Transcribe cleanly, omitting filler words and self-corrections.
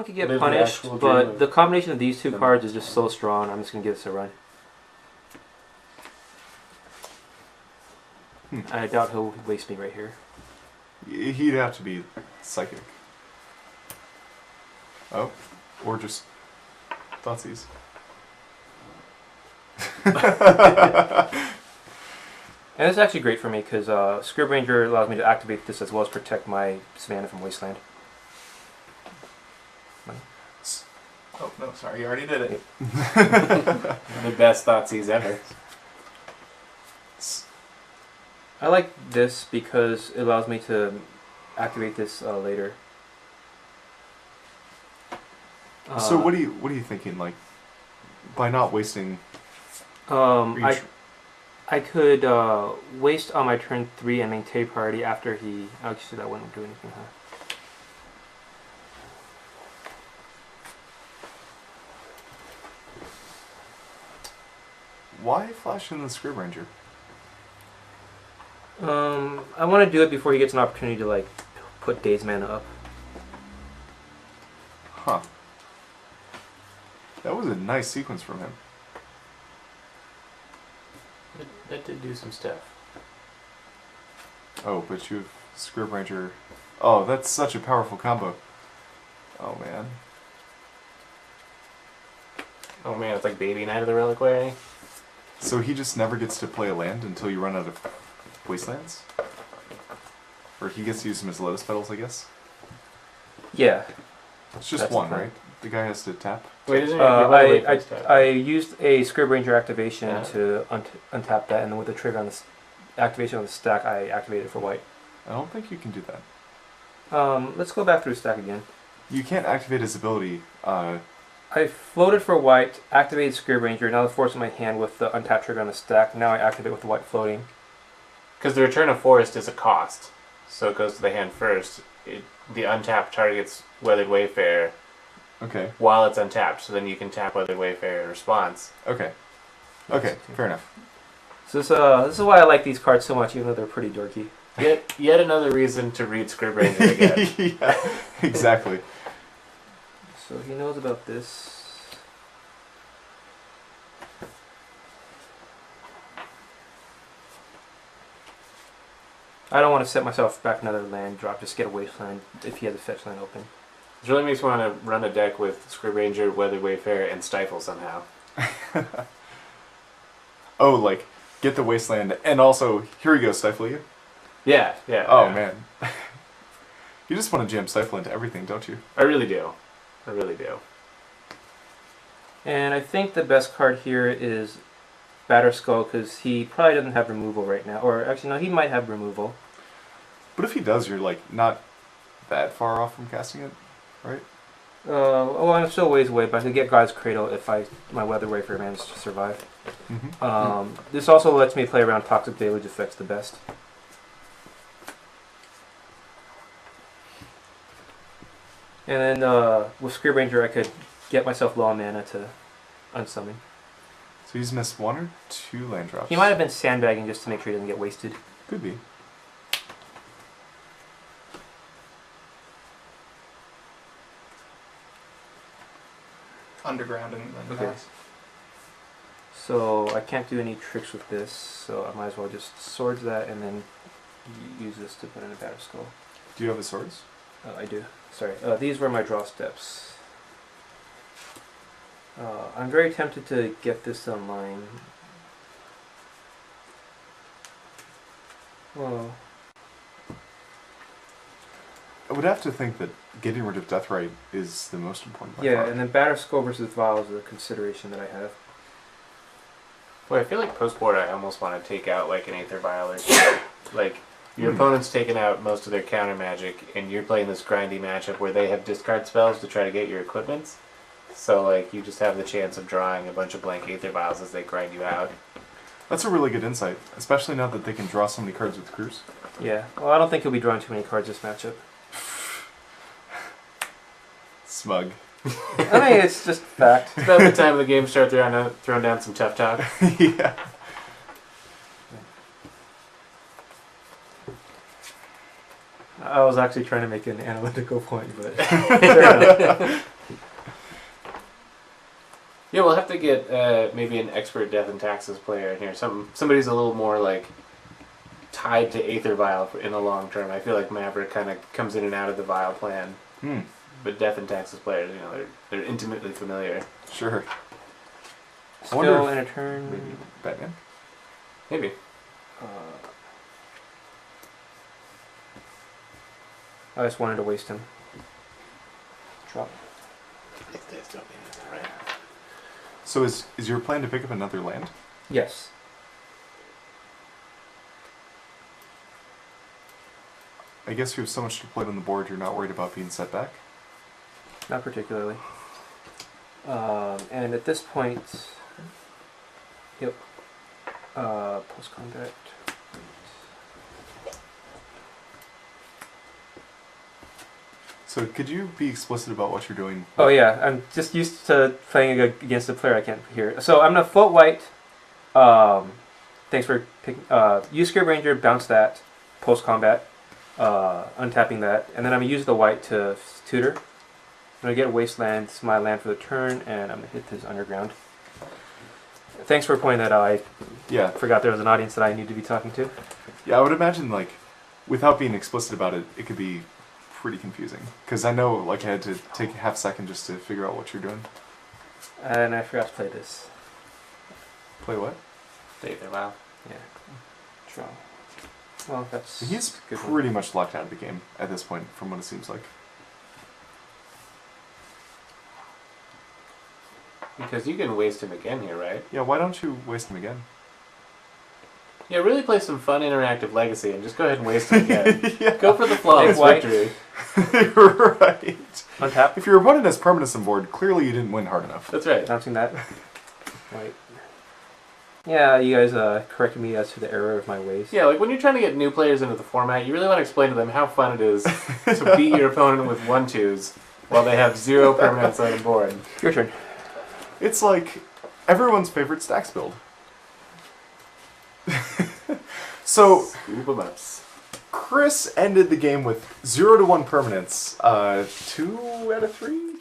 Someone could get punished, but the combination of these two cards is just so strong. I'm just going to give this a run. I doubt he'll waste me right here. He'd have to be psychic. Oh, or just Thoughtseize. And it's actually great for me because Scryb Ranger allows me to activate this as well as protect my Savannah from Wasteland. Oh, no, sorry, you already did it. The best Thoughtseize ever. I like this because it allows me to activate this later. So what are you thinking? Like, by not wasting? I could waste on my turn 3 and maintain priority after he. Actually, that wouldn't do anything, huh? Why flash in the Scryb Ranger? I want to do it before he gets an opportunity to like put Daze Mana up. Huh. That was a nice sequence from him. That did do some stuff. Oh, but you have Scryb Ranger. Oh, that's such a powerful combo. Oh man. Oh man, it's like Baby Knight of the Reilquary. So he just never gets to play a land until you run out of Wastelands? Or he gets to use them as Lotus Petals, I guess? Yeah. It's just That's one, fine. right? The guy has to tap? Wait, isn't I used a Scryb Ranger activation to untap that, and then with the trigger on the activation on the stack, I activated it for white. I don't think you can do that. Let's go back through the stack again. You can't activate his ability. I floated for white, activated Scryb Ranger, now the force in my hand with the untapped trigger on the stack. Now I activate with the white floating. Because the Return of Forest is a cost, so it goes to the hand first. The untapped targets Weathered Wayfarer Okay. while it's untapped, so then you can tap Weathered Wayfarer in response. Okay. Okay, fair enough. So this is why I like these cards so much, even though they're pretty dorky. Yet another reason to read Scryb Ranger again. Yeah, exactly. So he knows about this. I don't want to set myself back another land drop, just get a Wasteland if he has a fetch land open. It really makes me want to run a deck with Scryb Ranger, Weathered Wayfarer, and Stifle somehow. Oh, like, get the Wasteland, and also, here we go, Stifle you? Yeah, yeah. Oh, yeah. man. You just want to jam Stifle into everything, don't you? I really do. I really do. And I think the best card here is Batterskull, because he probably doesn't have removal right now. Or actually, no, he might have removal. But if he does, you're, like, not that far off from casting it, right? Well, I'm still a ways away, but I can get God's Cradle if my Weathered Wayfarer manages to survive. Mm-hmm. This also lets me play around Toxic Deluge effects the best. And then with Scryb Ranger, I could get myself low on mana to unsummon. So he's missed 1 or 2 land drops. He might have been sandbagging just to make sure he doesn't get wasted. Could be. Underground and then Okay. pass. So I can't do any tricks with this, so I might as well just swords that and then use this to put in a Batterskull. Do you have his swords? I do. Sorry. These were my draw steps. I'm very tempted to get this online. Well, I would have to think that getting rid of Deathrite is the most important by yeah, far. and then Batterskull versus Vial is a consideration that I have. Boy, I feel like post-board I almost want to take out like an Aether Vial or something. Like, your opponent's taken out most of their counter magic, and you're playing this grindy matchup where they have discard spells to try to get your equipments. So, like, you just have the chance of drawing a bunch of blank Aether Vials as they grind you out. That's a really good insight, especially now that they can draw so many cards with Cruise. Yeah. Well, I don't think he'll be drawing too many cards this matchup. Smug. I mean, it's just fact. It's about the time of the game to start throwing down some tough talk. Yeah. I was actually trying to make an analytical point, but fair enough. Yeah, we'll have to get maybe an expert Death and Taxes player in here. Somebody's a little more like tied to Aether Vial in the long term. I feel like Maverick kind of comes in and out of the Vial plan. But Death and Taxes players, they're intimately familiar. Sure. Skill and a turn. Maybe Batman? Maybe. I just wanted to waste him. Drop. So is your plan to pick up another land? Yes. I guess you have so much deployed on the board, you're not worried about being set back? Not particularly. And at this point, yep. Post combat. So could you be explicit about what you're doing? Oh yeah, I'm just used to playing against a player I can't hear. So I'm gonna float white. Thanks for picking. Use Scryb Ranger, bounce that, post combat, untapping that, and then I'm gonna use the white to tutor. I'm gonna get a Wasteland, it's my land for the turn, and I'm gonna hit his underground. Thanks for pointing that out. I forgot there was an audience that I need to be talking to. Yeah, I would imagine like, without being explicit about it, it could be pretty confusing. Because I know like I had to take a half second just to figure out what you're doing. And I forgot to play this. Play what? Aether Vial. Yeah. Draw. Well, that's He's good pretty much locked out of the game at this point, from what it seems like. Because you can waste him again here, right? Yeah, why don't you waste him again? Yeah, really play some fun interactive Legacy and just go ahead and waste him again. Yeah. Go for the flawless White. victory. Right. Untap. If your opponent has permanence on board, clearly you didn't win hard enough. That's right. Bouncing that. White. Yeah, you guys corrected me as to the error of my ways. Yeah, like when you're trying to get new players into the format, you really want to explain to them how fun it is to beat your opponent with 1/2s while they have 0 permanents on the board. Your turn. It's like everyone's favorite stacks build. So, Scoop 'em ups. Chris ended the game with 0 to 1 permanents. 2 out of 3?